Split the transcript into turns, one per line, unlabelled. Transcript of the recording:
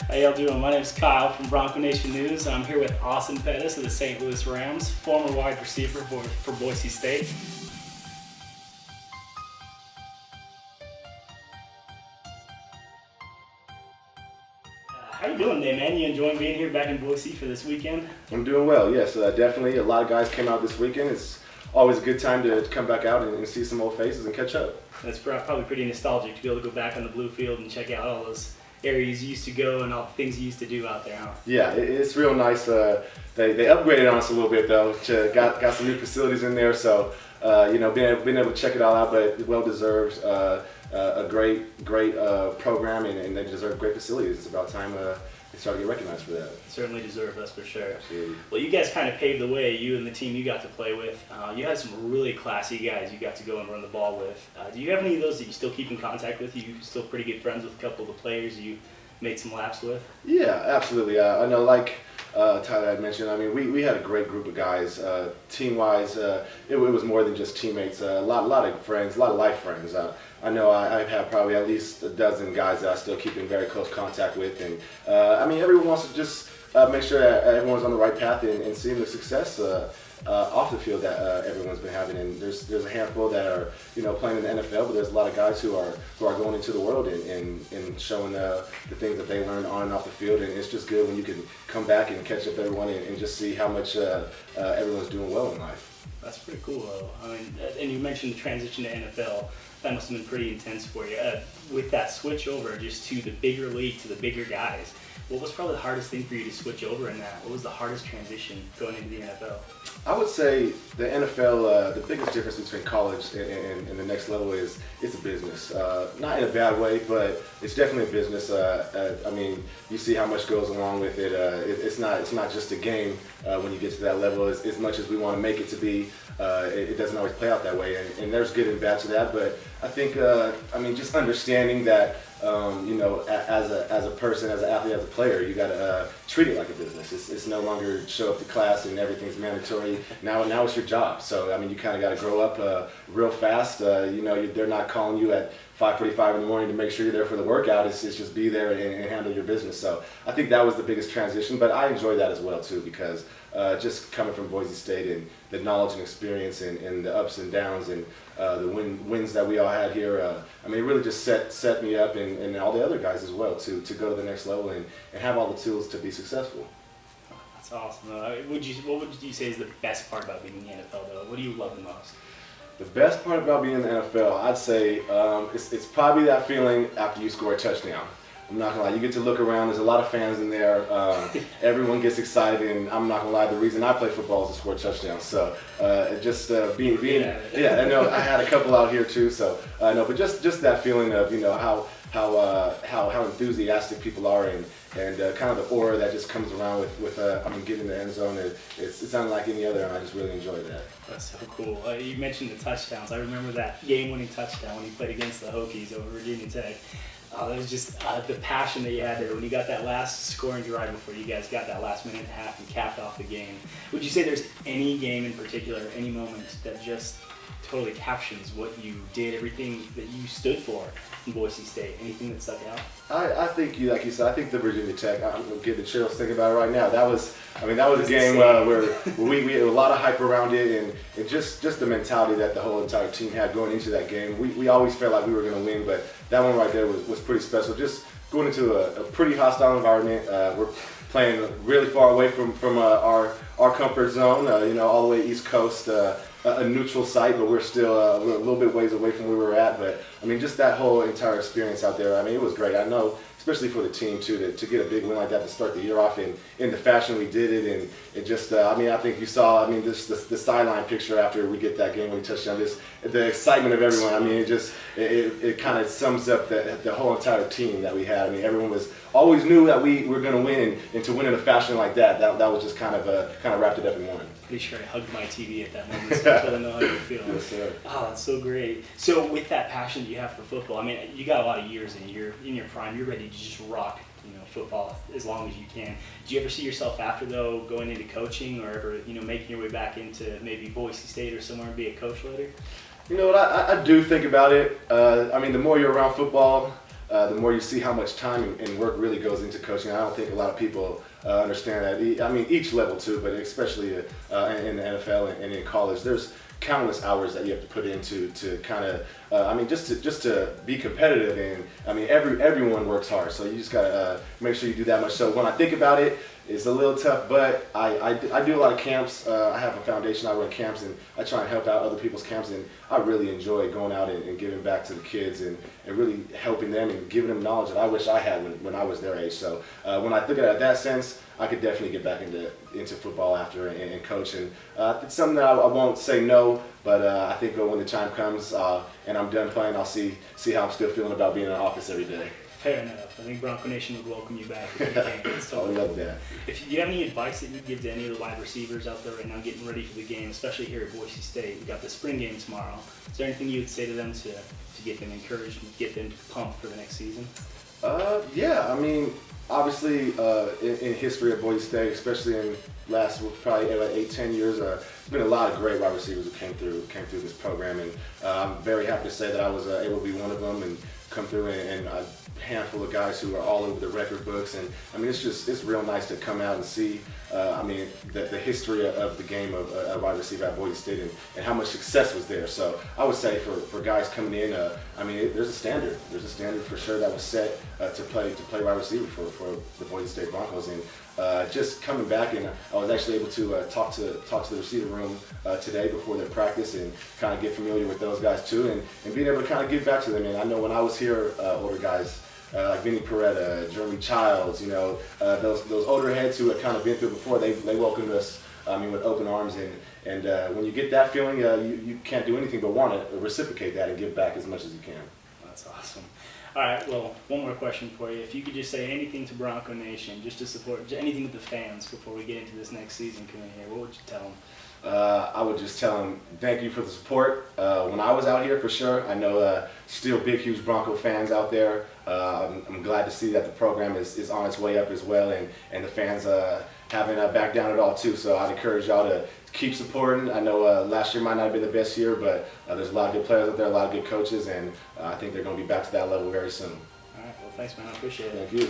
How y'all doing? My name is Kyle from Bronco Nation News. I'm here with Austin Pettis of the St. Louis Rams, former wide receiver for Boise State. How you doing today, man? You enjoying being here back in Boise for this weekend?
I'm doing well, yes. Definitely. A lot of guys came out this weekend. It's always a good time to come back out and see some old faces and catch up.
That's probably pretty nostalgic to be able to go back on the blue field and check out all those areas you used to go and all the things you used to do out there, huh?
Yeah, it's real nice. They upgraded on us a little bit though. Got some new facilities in there, so being able to check it all out, but well deserved. A great program, and they deserve great facilities. It's about time they start to get recognized for that.
Certainly deserve, that's for sure.
Absolutely.
Well, you guys kind of paved the way, you and the team you got to play with. You had some really classy guys you got to go and run the ball with. Do you have any of those that you still keep in contact with? You still pretty good friends with a couple of the players you made some laps with?
Yeah, absolutely. I know, like Tyler had mentioned, I mean, we had a great group of guys. Team-wise, it was more than just teammates. A lot of friends, a lot of life friends. I know I have probably at least a dozen guys that I still keep in very close contact with. And I mean, everyone wants to just make sure that everyone's on the right path and seeing the success off the field that everyone's been having. And there's a handful that are playing in the NFL, but there's a lot of guys who are going into the world and showing the things that they learned on and off the field. And it's just good when you can come back and catch up with everyone and just see how much everyone's doing well in life.
That's pretty cool, though. I mean, and you mentioned the transition to NFL. That must have been pretty intense for you. With that switch over just to the bigger league, to the bigger guys, what was probably the hardest thing for you to switch over in that? What was the hardest transition going into the NFL?
I would say the NFL, the biggest difference between college and the next level is it's a business. Not in a bad way, but it's definitely a business. I mean, you see how much goes along with it. It's not just a game when you get to that level. As much as we want to make it to be, it doesn't always play out that way. And there's good and bad to that. But I think, just understanding that, as a person, as an athlete, as a player, you got to treat it like a business. It's no longer show up to class and everything's mandatory. Now it's your job. So I mean, you kind of got to grow up real fast. They're not calling you at 5:45 in the morning to make sure you're there for the workout. It's just be there and handle your business. So I think that was the biggest transition. But I enjoyed that as well too, because just coming from Boise State and the knowledge and experience and the ups and downs and the wins that we all had here, it really just set me up and all the other guys as well to go to the next level and have all the tools to be successful.
That's awesome. What would you say is the best part about being in the NFL, though? What do you love the most?
The best part about being in the NFL, I'd say, it's probably that feeling after you score a touchdown. I'm not gonna lie, you get to look around, there's a lot of fans in there, everyone gets excited, and I'm not gonna lie, the reason I play football is to score touchdowns. So I know I had a couple out here too, so but just that feeling of how enthusiastic people are and kind of the aura that just comes around with getting in the end zone. It's unlike any other, and I just really enjoy that.
That's so cool. You mentioned the touchdowns. I remember that game-winning touchdown when you played against the Hokies over Virginia Tech. That was just the passion that you had there when you got that last scoring drive before you guys got that last minute and a half and capped off the game. Would you say there's any game in particular, any moment that just totally captions what you did, everything that you stood for in Boise State? Anything that stuck out?
I think, like you said, I think the Virginia Tech, I'm getting the chills thinking about it right now. That was a game where we had a lot of hype around it and just the mentality that the whole entire team had going into that game. We always felt like we were going to win, but that one right there was pretty special. Just going into a pretty hostile environment. We're playing really far away from our comfort zone, all the way East Coast. A neutral site, but we're still we're a little bit ways away from where we were at. But just that whole entire experience out there, it was great. I know, especially for the team too, to get a big win like that to start the year off in the fashion we did it, and it just I think you saw the sideline picture after we get that game when we touchdown, just the excitement of everyone. It kind of sums up the whole entire team that we had. Everyone always knew that we were going to win, and to win in a fashion like that was just kind of wrapped it up in one.
Pretty sure I hugged my TV at that moment, so I don't know how you feel.
Yes, sir.
Oh, that's so great. So with that passion that you have for football, you got a lot of years in your prime. You're ready to just rock, football as long as you can. Do you ever see yourself after, though, going into coaching or ever, making your way back into maybe Boise State or somewhere and be a coach later?
You know what, I do think about it. The more you're around football, the more you see how much time and work really goes into coaching. I don't think a lot of people understand that. I mean, each level too, but especially in the NFL and in college, there's countless hours that you have to put into to kind of, I mean, just to be competitive. And I mean, everyone works hard, so you just gotta make sure you do that much. So when I think about it, it's a little tough, but I do a lot of camps. I have a foundation, I run camps, and I try and help out other people's camps, and I really enjoy going out and giving back to the kids and really helping them and giving them knowledge that I wish I had when I was their age. So when I look at it in that sense, I could definitely get back into football after and coach. And it's something that I won't say no, but I think when the time comes and I'm done playing, I'll see how I'm still feeling about being in the office every day.
Fair enough. I think Bronco Nation would welcome you back if you can.
I would love that.
Do you have any advice that you'd give to any of the wide receivers out there right now getting ready for the game, especially here at Boise State? We got the spring game tomorrow. Is there anything you would say to them to get them encouraged and get them pumped for the next season?
Yeah, I mean, obviously in history of Boise State, especially in last probably like 8-10 years, there's been a lot of great wide receivers who came through this program, and I'm very happy to say that I was able to be one of them and come through and a handful of guys who are all over the record books. And I mean, it's real nice to come out and see I mean, the history of the game of wide receiver at Boise State and how much success was there. So I would say for guys coming in, I mean, there's a standard for sure that was set to play wide receiver for the Boise State Broncos. And just coming back, and I was actually able to talk to the receiver room today before their practice and kind of get familiar with those guys too, and being able to kind of give back to them. And I know when I was here, older guys like Vinny Peretta, Jeremy Childs, you know, those older heads who had kind of been through before, they welcomed us, I mean, with open arms. And when you get that feeling, you can't do anything but want to reciprocate that and give back as much as you can.
That's awesome. All right, well, one more question for you. If you could just say anything to Bronco Nation, just to support, anything with the fans before we get into this next season coming here, what would you tell them?
I would just tell them thank you for the support. When I was out here, for sure, I know still big, huge Bronco fans out there. I'm glad to see that the program is on its way up as well, and the fans haven't backed down at all too. So I'd encourage y'all to keep supporting. I know last year might not have been the best year, but there's a lot of good players out there, a lot of good coaches, and I think they're going to be back to that level very soon.
All right, well, thanks, man. I appreciate it.
Thank you.